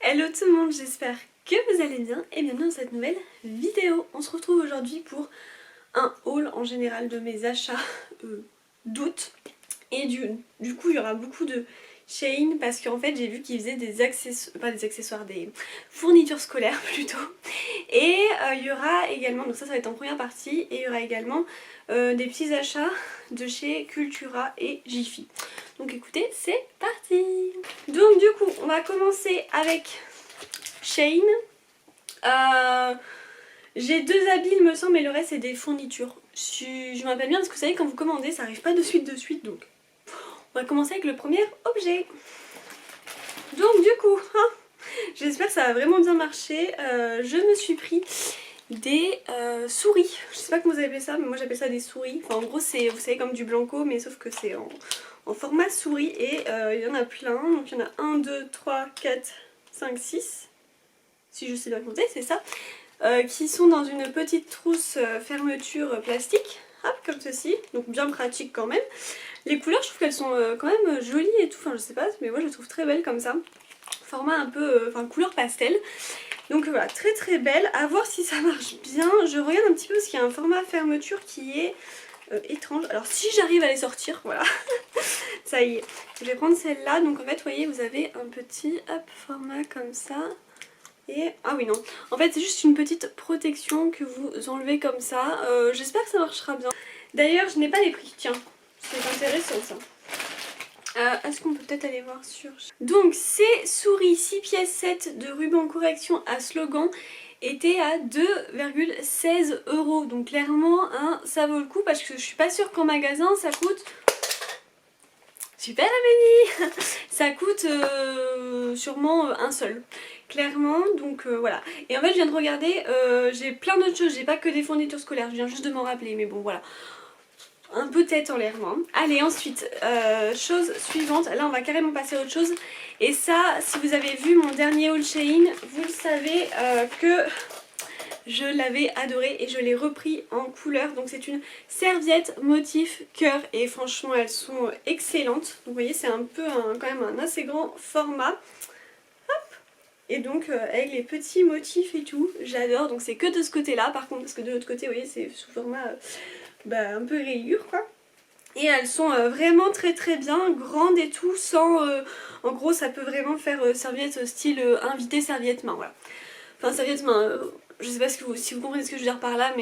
Hello tout le monde, j'espère que vous allez bien et bienvenue dans cette nouvelle vidéo. On se retrouve aujourd'hui pour un haul en général de mes achats d'août. Et du coup il y aura beaucoup de Shein parce qu'en fait j'ai vu qu'ils faisaient des fournitures scolaires plutôt. Et il y aura également, donc ça va être en première partie, et il y aura également des petits achats de chez Cultura et Jiffy. Donc écoutez, c'est parti. Donc du coup, on va commencer avec Shein. J'ai deux habits il me semble, mais le reste c'est des fournitures. Je me rappelle bien parce que vous savez quand vous commandez ça arrive pas de suite, donc on va commencer avec le premier objet. Donc du coup, j'espère que ça va vraiment bien marcher. Je me suis pris des souris. Je sais pas comment vous appelez ça, mais moi j'appelle ça des souris. Enfin en gros c'est, vous savez, comme du blanco, mais sauf que c'est en format souris. Et il y en a plein. Donc il y en a 1, 2, 3, 4, 5, 6. Si je sais bien compter, c'est ça. Qui sont dans une petite trousse fermeture plastique. Hop, comme ceci. Donc bien pratique quand même. Les couleurs, je trouve qu'elles sont quand même jolies et tout. Enfin je sais pas, mais moi je les trouve très belles comme ça. Format un peu, couleur pastel. Donc voilà, très très belle. À voir si ça marche bien. Je regarde un petit peu parce qu'il y a un format fermeture qui est étrange. Alors si j'arrive à les sortir, voilà. Ça y est. Je vais prendre celle-là. Donc en fait, vous voyez, vous avez un petit format comme ça. Et... ah oui, non. En fait, c'est juste une petite protection que vous enlevez comme ça. J'espère que ça marchera bien. D'ailleurs, je n'ai pas les prix. Tiens, c'est intéressant ça. Est-ce qu'on peut peut-être aller voir sur... Donc ces souris 6 pièces 7 de ruban correction à slogan étaient à 2,16 €. Donc clairement ça vaut le coup parce que je suis pas sûre qu'en magasin ça coûte... Super Amélie. Ça coûte sûrement un seul. Clairement, donc voilà. Et en fait je viens de regarder, j'ai plein d'autres choses, j'ai pas que des fournitures scolaires, je viens juste de m'en rappeler, mais bon voilà. Un peu tête en l'air, moi. Allez, ensuite, chose suivante. Là, on va carrément passer à autre chose. Et ça, si vous avez vu mon dernier haul Shein, vous le savez que je l'avais adoré et je l'ai repris en couleur. Donc c'est une serviette motif cœur et franchement, elles sont excellentes. Donc vous voyez, c'est un peu quand même un assez grand format. Hop. Et donc avec les petits motifs et tout, j'adore. Donc c'est que de ce côté-là, par contre, parce que de l'autre côté, vous voyez, c'est sous format... un peu rayures quoi. Et elles sont vraiment très très bien, grandes et tout, sans... en gros ça peut vraiment faire serviette style invité serviette main, voilà. Enfin serviette main, je sais pas si vous comprenez ce que je veux dire par là,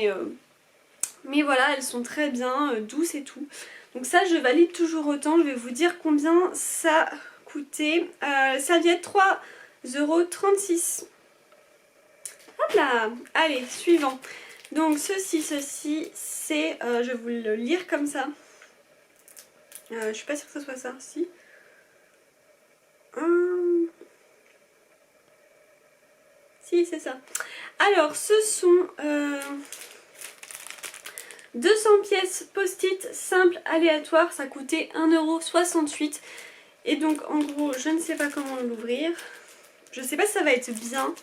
mais voilà, elles sont très bien, douces et tout. Donc ça je valide toujours autant, je vais vous dire combien ça coûtait. Serviette 3,36 €. Hop là. Allez, suivant. Donc ceci c'est, je vais vous le lire comme ça. Je suis pas sûre que ce soit ça, si. Si, c'est ça. Alors ce sont 200 pièces post-it simple aléatoire, ça coûtait 1,68 €. Et donc en gros, je ne sais pas comment l'ouvrir. Je sais pas si ça va être bien.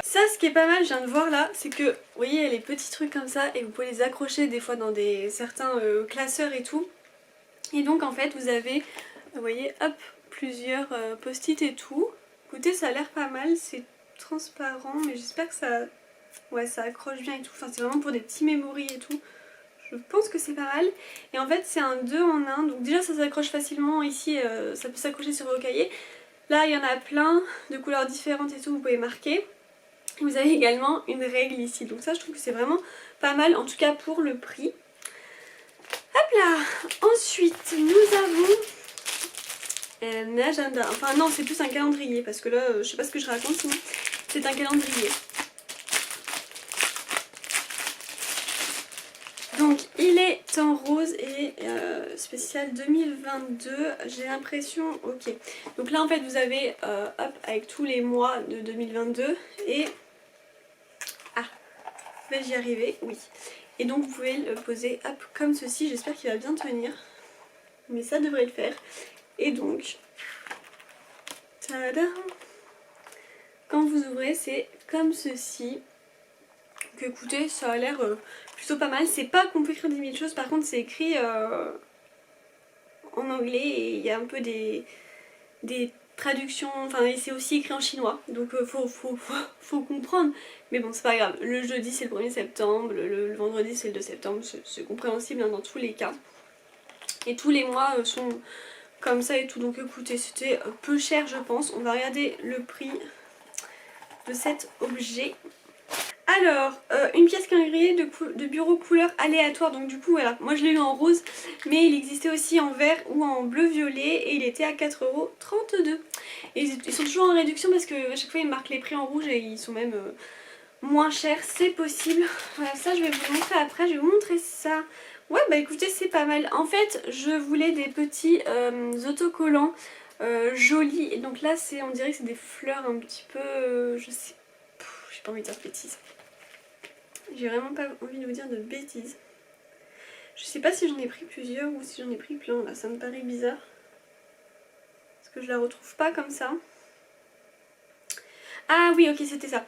Ça, ce qui est pas mal, je viens de voir là, c'est que vous voyez, il y a les petits trucs comme ça et vous pouvez les accrocher des fois dans certains classeurs et tout. Et donc en fait, vous avez, vous voyez, hop, plusieurs post-it et tout. Écoutez, ça a l'air pas mal, c'est transparent, mais j'espère que ça, ouais, ça accroche bien et tout. Enfin, c'est vraiment pour des petits mémoris et tout. Je pense que c'est pas mal. Et en fait, c'est un 2 en 1. Donc déjà, ça s'accroche facilement ici, ça peut s'accrocher sur vos cahiers. Là, il y en a plein de couleurs différentes et tout, vous pouvez marquer. Et vous avez également une règle ici. Donc ça, je trouve que c'est vraiment pas mal, en tout cas pour le prix. Hop là. Ensuite, nous avons un agenda. Enfin non, c'est plus un calendrier, parce que là, je sais pas ce que je raconte, sinon c'est un calendrier. Donc il est en rose et spécial 2022, j'ai l'impression, ok. Donc là en fait vous avez, hop, avec tous les mois de 2022 et... ah, vais-je y arriver? Oui. Et donc vous pouvez le poser, hop, comme ceci, j'espère qu'il va bien tenir. Mais ça devrait le faire. Et donc, tada, quand vous ouvrez, c'est comme ceci. Donc écoutez, ça a l'air plutôt pas mal. C'est pas qu'on peut écrire 10 000 choses, par contre c'est écrit en anglais et il y a un peu des traduction, enfin c'est aussi écrit en chinois, donc faut comprendre. Mais bon, c'est pas grave, le jeudi c'est le 1er septembre, le vendredi c'est le 2 septembre, c'est compréhensible hein, dans tous les cas. Et tous les mois sont comme ça et tout, donc écoutez, c'était peu cher je pense. On va regarder le prix de cet objet. Alors, une pièce calendrier de bureau couleur aléatoire, donc du coup voilà, moi je l'ai eu en rose, mais il existait aussi en vert ou en bleu-violet et il était à 4,32 €. Et ils sont toujours en réduction parce que à chaque fois ils marquent les prix en rouge et ils sont même moins chers, c'est possible. Voilà, ça je vais vous montrer après, je vais vous montrer ça. Ouais bah écoutez c'est pas mal. En fait je voulais des petits autocollants jolis, et donc là c'est, on dirait que c'est des fleurs un petit peu, je sais, j'ai pas envie de dire de bêtises. J'ai vraiment pas envie de vous dire de bêtises. Je sais pas si j'en ai pris plusieurs ou si j'en ai pris plein là, ça me paraît bizarre. Parce que je la retrouve pas comme ça. Ah oui ok c'était ça.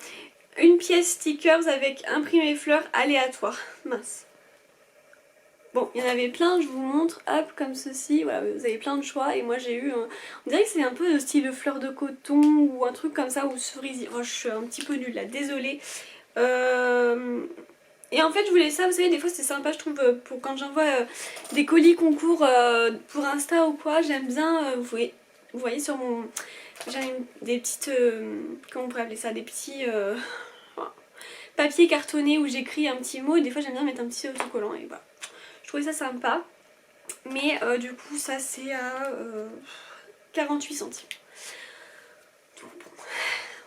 Une pièce stickers avec imprimé fleurs aléatoire. Mince. Bon, il y en avait plein, je vous montre, hop, comme ceci, voilà, vous avez plein de choix et moi j'ai eu, on dirait que c'est un peu style fleur de coton ou un truc comme ça, ou cerisier, oh, je suis un petit peu nulle là, désolée. Et en fait je voulais ça, vous savez des fois c'est sympa je trouve pour quand j'envoie des colis concours pour Insta ou quoi, j'aime bien, vous voyez sur mon... J'ai des petites, comment on pourrait appeler ça, des petits papiers cartonnés où j'écris un petit mot et des fois j'aime bien mettre un petit autocollant et voilà. Je trouvais ça sympa, mais du coup ça c'est à 48 centimes. Donc bon,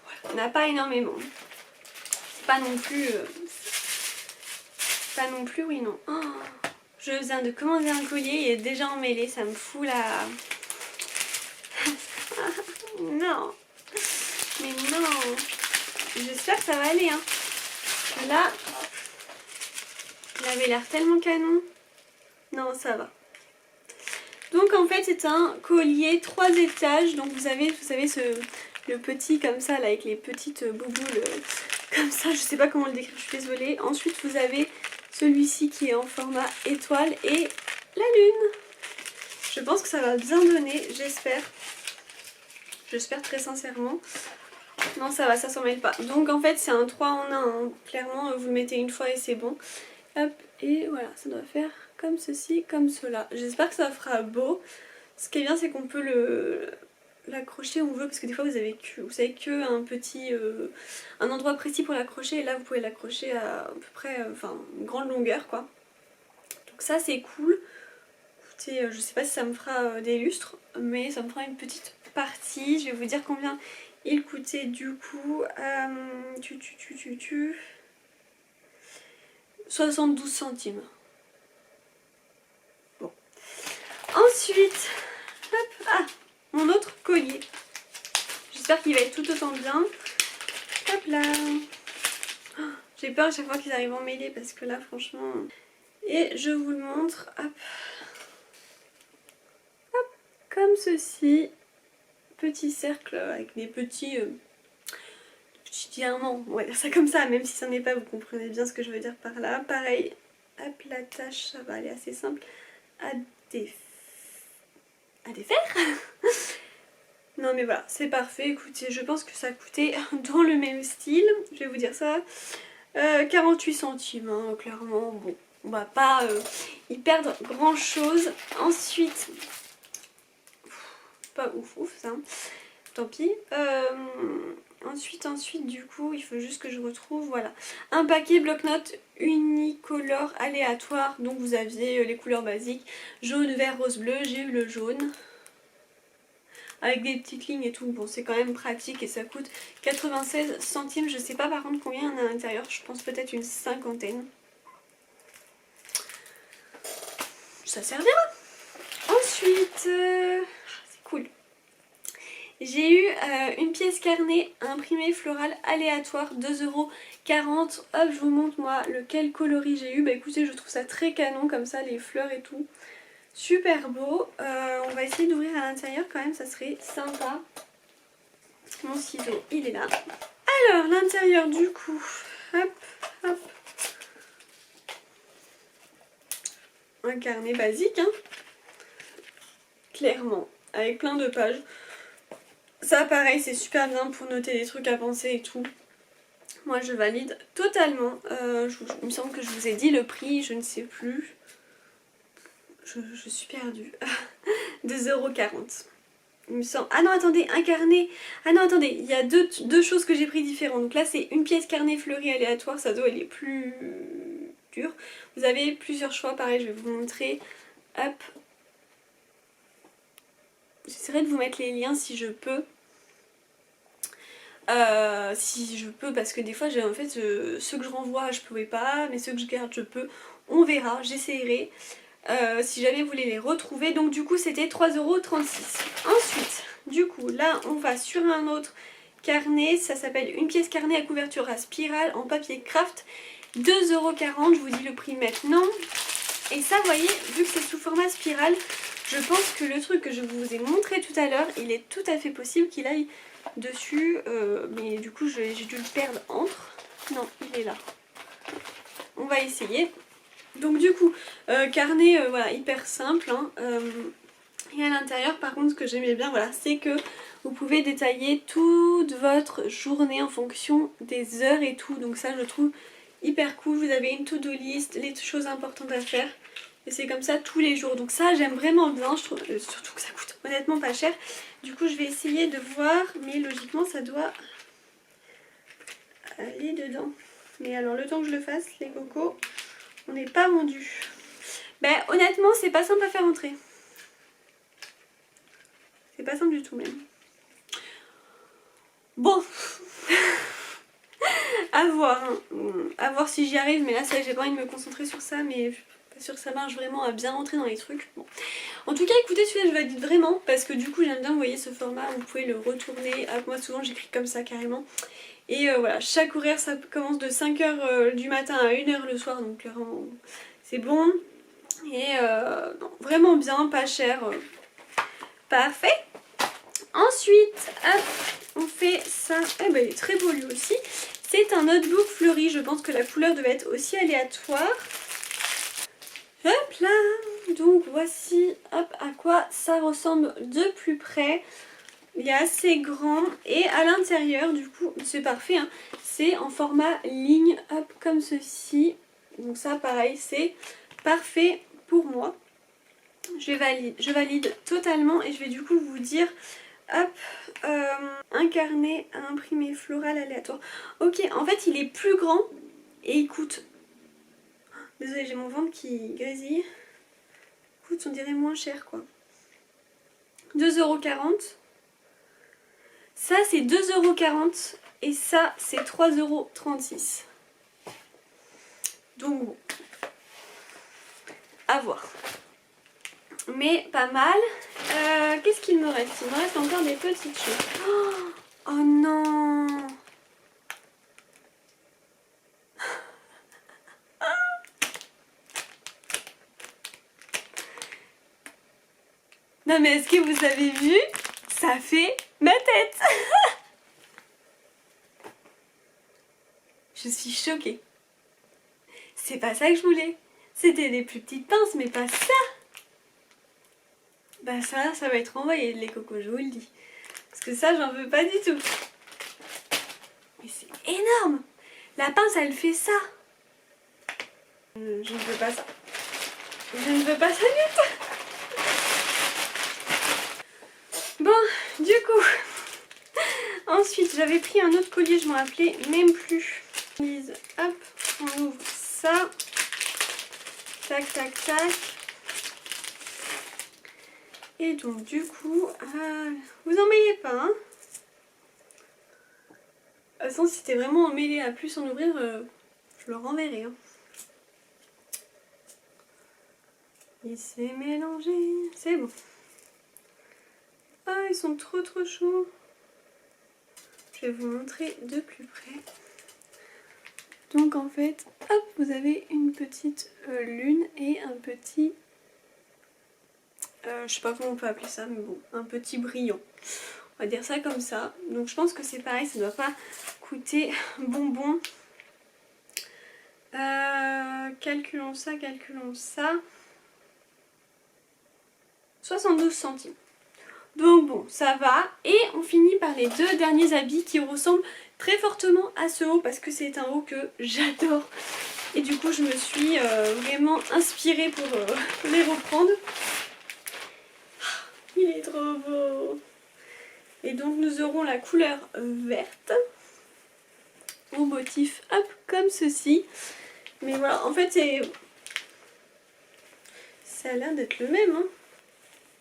voilà. On n'a pas énormément. C'est pas non plus... pas non plus, oui non. Oh, je viens de commander un collier, il est déjà emmêlé, ça me fout la... Non. Mais non. J'espère que ça va aller hein. Là, il avait l'air tellement canon. Non, ça va. Donc en fait c'est un collier 3 étages, donc vous savez le petit comme ça là avec les petites bouboules comme ça, je sais pas comment le décrire, je suis désolée. Ensuite vous avez celui-ci qui est en format étoile et la lune. Je pense que ça va bien donner, j'espère. J'espère très sincèrement. Non ça va, ça s'en mêle pas. Donc en fait c'est un 3 en 1, hein. Clairement vous le mettez une fois et c'est bon. Hop, et voilà, ça doit faire comme ceci, comme cela. J'espère que ça fera beau. Ce qui est bien c'est qu'on peut l'accrocher où on veut, parce que des fois vous savez que un petit un endroit précis pour l'accrocher, et là vous pouvez l'accrocher à peu près enfin une grande longueur quoi. Donc ça c'est cool. Écoutez, je sais pas si ça me fera des lustres, mais ça me fera une petite partie. Je vais vous dire combien il coûtait du coup. 72 centimes. Bon. Ensuite, hop, ah, mon autre collier. J'espère qu'il va être tout autant bien. Hop là. Oh, j'ai peur à chaque fois qu'ils arrivent emmêlés parce que là, franchement... Et je vous le montre. Hop. Hop. Comme ceci. Petit cercle avec des petits diamants. On va dire ça comme ça, même si ça n'est pas, vous comprenez bien ce que je veux dire par là. Pareil. Hop, la tâche, ça va aller assez simple. À défaire. Non mais voilà, c'est parfait. Écoutez, je pense que ça a coûté dans le même style, je vais vous dire ça, 48 centimes, hein, clairement. Bon, on va pas y perdre grand chose. Ensuite, pas ouf ça, tant pis. Ensuite du coup, il faut juste que je retrouve, voilà, un paquet bloc-notes unicolore aléatoire. Donc vous aviez les couleurs basiques, jaune, vert, rose, bleu. J'ai eu le jaune avec des petites lignes et tout. Bon, c'est quand même pratique et ça coûte 96 centimes. Je sais pas par contre combien il y en a à l'intérieur, je pense peut-être une cinquantaine. Ça servira. Ensuite, c'est cool. J'ai eu une pièce carnet imprimée florale aléatoire, 2,40 €. Hop, je vous montre moi lequel coloris j'ai eu. Bah écoutez, je trouve ça très canon comme ça, les fleurs et tout. Super beau. On va essayer d'ouvrir à l'intérieur quand même, ça serait sympa. Mon ciseau, il est là. Alors, l'intérieur du coup. Hop, hop. Un carnet basique, hein. Clairement, avec plein de pages. Ça pareil c'est super bien pour noter des trucs à penser et tout. Moi je valide totalement. Il me semble que je vous ai dit le prix, je ne sais plus. Je suis perdue. 2,40 €. Il me semble... Ah non attendez, un carnet. Ah non attendez, il y a deux choses que j'ai pris différentes. Donc là c'est une pièce carnet fleuri aléatoire, ça doit elle est plus dure. Vous avez plusieurs choix, pareil je vais vous montrer. Hop. J'essaierai de vous mettre les liens si je peux. Si je peux, parce que des fois j'ai en fait ceux que je renvoie je pouvais pas, mais ceux que je garde je peux. On verra, j'essaierai. Si jamais vous voulez les retrouver. Donc du coup c'était 3,36 €. Ensuite, du coup là on va sur un autre carnet. Ça s'appelle une pièce carnet à couverture à spirale en papier craft. 2,40 €, je vous dis le prix maintenant. Et ça vous voyez, vu que c'est sous format spirale, je pense que le truc que je vous ai montré tout à l'heure, il est tout à fait possible qu'il aille dessus. Mais du coup j'ai dû le perdre entre. Non, il est là. On va essayer. Donc du coup, carnet voilà, hyper simple. Hein, et à l'intérieur par contre ce que j'aimais bien voilà, c'est que vous pouvez détailler toute votre journée en fonction des heures et tout. Donc ça je trouve hyper cool. Vous avez une to-do list, les choses importantes à faire. Et c'est comme ça tous les jours. Donc ça j'aime vraiment bien. Je trouve, surtout que ça coûte honnêtement pas cher. Du coup je vais essayer de voir. Mais logiquement ça doit aller dedans. Mais alors le temps que je le fasse, les cocos, on n'est pas vendu. Ben honnêtement c'est pas simple à faire entrer. C'est pas simple du tout même. Bon. À voir. Hein. À voir si j'y arrive. Mais là ça j'ai pas envie de me concentrer sur ça. Mais je suis pas sûre que ça marche vraiment à bien rentrer dans les trucs. Bon. En tout cas écoutez celui-là je valide vraiment. Parce que du coup j'aime bien vous voyez ce format. Vous pouvez le retourner. Moi souvent j'écris comme ça carrément. Et voilà, chaque horaire ça commence de 5 h du matin à 1 h le soir. Donc clairement c'est bon. Et non, vraiment bien, pas cher. Parfait. Ensuite, hop, on fait ça. Eh ben il est très beau lui aussi. C'est un notebook fleuri. Je pense que la couleur devait être aussi aléatoire. Hop là. Donc voici hop, à quoi ça ressemble de plus près. Il est assez grand. Et à l'intérieur, du coup, c'est parfait. Hein, c'est en format ligne, hop, comme ceci. Donc ça, pareil, c'est parfait pour moi. Je valide totalement et je vais du coup vous dire hop, un carnet à imprimer floral aléatoire. Ok, en fait il est plus grand et il coûte, désolée j'ai mon ventre qui grésille, il coûte on dirait moins cher quoi. 2,40 €. Ça c'est 2,40 € et ça c'est 3,36 €. Donc bon, à voir. Mais pas mal. Qu'est-ce qu'il me reste? Il me reste encore des petites choses. Oh non. Non mais est-ce que vous avez vu? Ça fait ma tête. Je suis choquée. C'est pas ça que je voulais. C'était des plus petites pinces mais pas ça. Bah ça va être envoyé les cocos, je vous le dis. Parce que ça j'en veux pas du tout. Mais c'est énorme. La pince elle fait ça. Je ne veux pas ça. Je ne veux pas ça du tout. Bon, du coup, ensuite j'avais pris un autre collier, je m'en rappelais même plus. Hop, on ouvre ça. Tac, tac, tac. Et donc du coup, vous emmêlez pas. Hein. De toute façon, si c'était vraiment emmêlé à plus en ouvrir, je le renverrai. Hein. Il s'est mélangé, c'est bon. Ah, ils sont trop chauds. Je vais vous montrer de plus près. Donc en fait, hop, vous avez une petite lune et un petit... je sais pas comment on peut appeler ça, mais bon, un petit brillant. On va dire ça comme ça. Donc je pense que c'est pareil, ça ne doit pas coûter bonbon. Calculons ça, calculons ça. 72 centimes. Donc bon, ça va. Et on finit par les deux derniers habits qui ressemblent très fortement à ce haut parce que c'est un haut que j'adore. Et du coup je me suis vraiment inspirée pour les reprendre. Il est trop beau. Et donc nous aurons la couleur verte au motif hop comme ceci. Mais voilà, en fait ça a l'air d'être le même hein.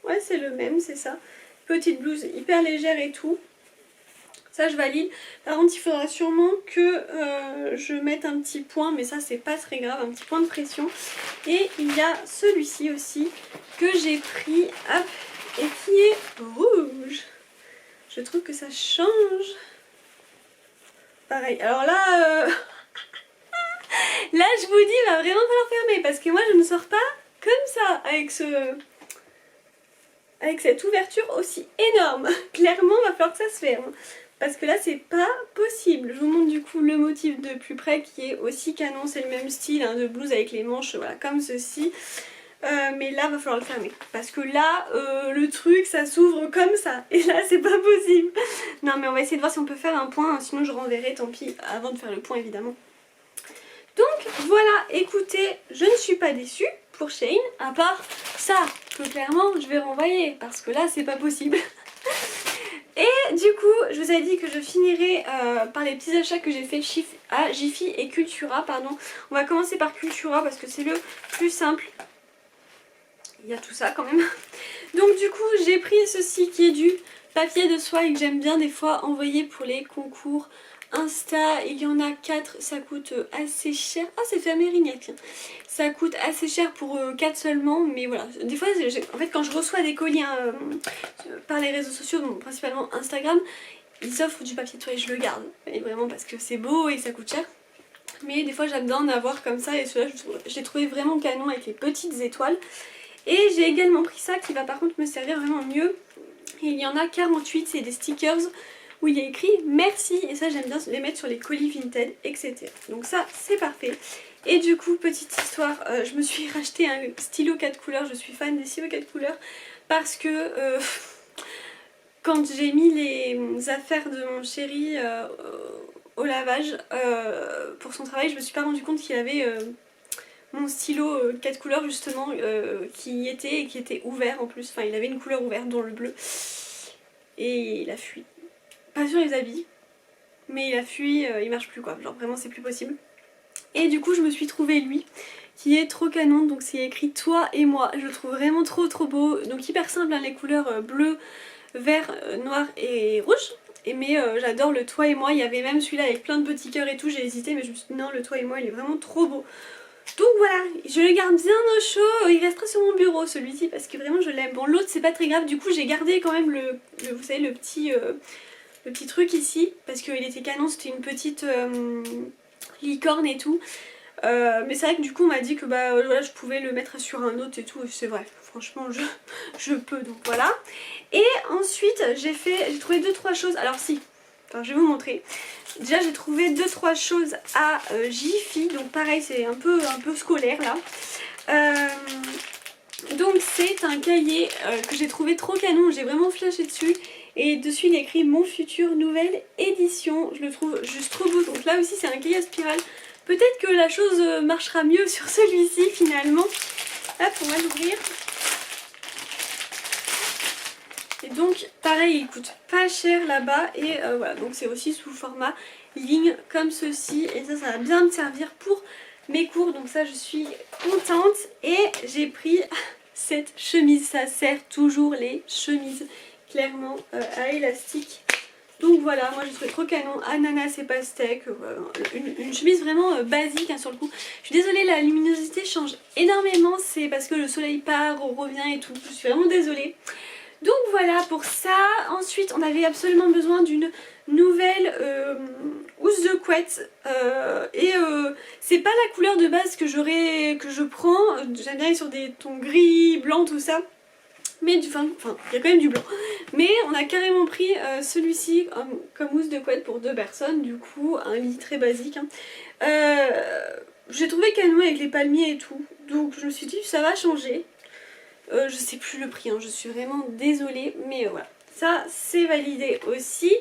Ouais c'est le même, c'est ça. Petite blouse hyper légère et tout. Ça je valide. Par contre il faudra sûrement que je mette un petit point, mais ça c'est pas très grave, un petit point de pression. Et il y a celui-ci aussi que j'ai pris, hop, et qui est rouge. Je trouve que ça change. Pareil, alors là, là je vous dis, il va vraiment falloir fermer parce que moi je ne sors pas comme ça avec cette ouverture aussi énorme. Clairement, il va falloir que ça se ferme. Parce que là, c'est pas possible. Je vous montre du coup le motif de plus près qui est aussi canon. C'est le même style hein, de blouse avec les manches, voilà, comme ceci. Mais là, va falloir le fermer. Parce que là, le truc, ça s'ouvre comme ça. Et là, c'est pas possible. Non, mais on va essayer de voir si on peut faire un point. Hein, sinon, je renverrai, tant pis, avant de faire le point, évidemment. Donc, voilà. Écoutez, je ne suis pas déçue pour Shein. À part ça, que clairement, je vais renvoyer. Parce que là, c'est pas possible. Et du coup, je vous avais dit que je finirais par les petits achats que j'ai fait à Jiffy et Cultura, pardon. On va commencer par Cultura parce que c'est le plus simple. Il y a tout ça quand même. Donc du coup, j'ai pris ceci qui est du papier de soie et que j'aime bien des fois envoyer pour les concours Insta. Il y en a 4, ça coûte assez cher. Ah, c'est fait à Mérignac. Ça coûte assez cher pour 4 seulement, mais voilà. Des fois, en fait, quand je reçois des colis hein, par les réseaux sociaux, donc principalement Instagram, ils offrent du papier de soie et je le garde. Et vraiment parce que c'est beau et ça coûte cher. Mais des fois, j'aime bien en avoir comme ça et ceux-là, je l'ai trouvé vraiment canon avec les petites étoiles. Et j'ai également pris ça qui va par contre me servir vraiment mieux. Il y en a 48, c'est des stickers où il y a écrit merci et ça j'aime bien les mettre sur les colis Vinted, etc. Donc ça c'est parfait. Et du coup, petite histoire, je me suis racheté un stylo 4 couleurs, je suis fan des stylos 4 couleurs parce que quand j'ai mis les affaires de mon chéri au lavage pour son travail, je me suis pas rendu compte qu'il avait mon stylo 4 couleurs justement qui était ouvert en plus, enfin il avait une couleur ouverte dont le bleu et il a fui. Pas sur les habits mais il a fui, il marche plus quoi, genre vraiment c'est plus possible. Et du coup je me suis trouvé lui qui est trop canon, donc c'est écrit toi et moi, je le trouve vraiment trop beau, donc hyper simple hein, les couleurs bleu, vert, noir et rouge. Mais j'adore le toi et moi, il y avait même celui-là avec plein de petits cœurs et tout, j'ai hésité mais je me suis dit non, le toi et moi il est vraiment trop beau. Donc voilà, je le garde bien au chaud, il restera sur mon bureau celui-ci parce que vraiment je l'aime. Bon l'autre c'est pas très grave, du coup j'ai gardé quand même vous savez le petit truc ici parce qu'il était canon, c'était une petite licorne et tout. Mais c'est vrai que du coup on m'a dit que bah voilà, je pouvais le mettre sur un autre et tout, et c'est vrai, franchement je peux, donc voilà. Et ensuite j'ai trouvé 2-3 choses, alors si, enfin je vais vous montrer. Déjà j'ai trouvé 2-3 choses à Jiffy, donc pareil c'est un peu scolaire là. Donc c'est un cahier que j'ai trouvé trop canon, j'ai vraiment flashé dessus. Et dessus il est écrit mon futur nouvelle édition, je le trouve juste trop beau. Donc là aussi c'est un cahier à spirale. Peut-être que la chose marchera mieux sur celui-ci finalement. Hop, on va l'ouvrir. Et donc pareil il coûte pas cher là-bas et voilà, donc c'est aussi sous format ligne comme ceci et ça va bien me servir pour mes cours, donc ça je suis contente. Et j'ai pris cette chemise, ça sert toujours les chemises clairement à élastique. Donc voilà, moi je trouve trop canon, ananas et pastèque, une chemise vraiment basique hein, sur le coup. Je suis désolée, la luminosité change énormément, c'est parce que le soleil part, revient et tout, je suis vraiment désolée. Donc voilà pour ça. Ensuite on avait absolument besoin d'une nouvelle housse de couette et c'est pas la couleur de base que je prends, j'aime bien aller sur des tons gris, blanc, tout ça. Mais enfin, il y a quand même du blanc. Mais on a carrément pris celui-ci comme housse de couette pour 2 personnes, du coup un lit très basique. Hein. J'ai trouvé canon avec les palmiers et tout, donc je me suis dit ça va changer. Je sais plus le prix, hein, je suis vraiment désolée, mais voilà. Ça, c'est validé aussi.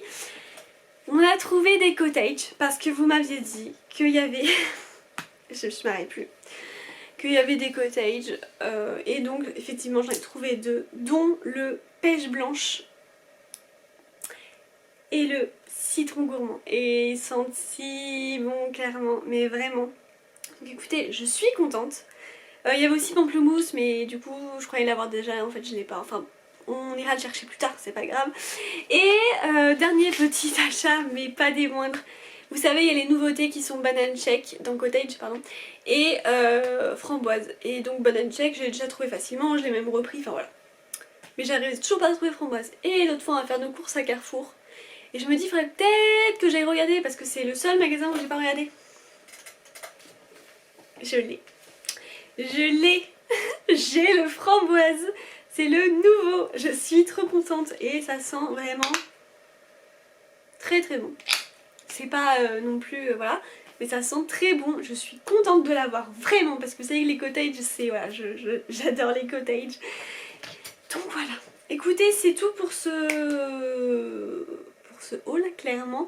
On a trouvé des cottages parce que vous m'aviez dit qu'il y avait... je m'arrête plus. Qu'il y avait des cottages et donc effectivement j'en ai trouvé deux, dont le pêche blanche et le citron gourmand. Et ils sentent si bon clairement, mais vraiment. Donc écoutez, je suis contente. Il y avait aussi pamplemousse, mais du coup je croyais l'avoir déjà, en fait je l'ai pas. Enfin, on ira le chercher plus tard, c'est pas grave. Et dernier petit achat, mais pas des moindres. Vous savez, il y a les nouveautés qui sont banane shake, dans cottage, pardon, et framboise. Et donc banane shake, j'ai déjà trouvé facilement, je l'ai même repris, enfin voilà. Mais j'arrive toujours pas à trouver framboise. Et l'autre fois, on va faire nos courses à Carrefour. Et je me dis, il faudrait peut-être que j'aille regarder, parce que c'est le seul magasin où j'ai pas regardé. Je l'ai. Je l'ai. J'ai le framboise. C'est le nouveau. Je suis trop contente. Et ça sent vraiment très très bon. C'est pas non plus, voilà. Mais ça sent très bon. Je suis contente de l'avoir. Vraiment. Parce que vous savez que les cottages, c'est... Voilà, j'adore les cottages. Donc voilà. Écoutez, c'est tout pour ce haul, clairement.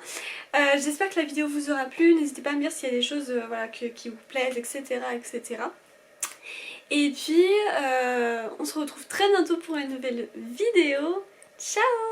J'espère que la vidéo vous aura plu. N'hésitez pas à me dire s'il y a des choses voilà, qui vous plaisent, etc. etc. Et puis, on se retrouve très bientôt pour une nouvelle vidéo. Ciao!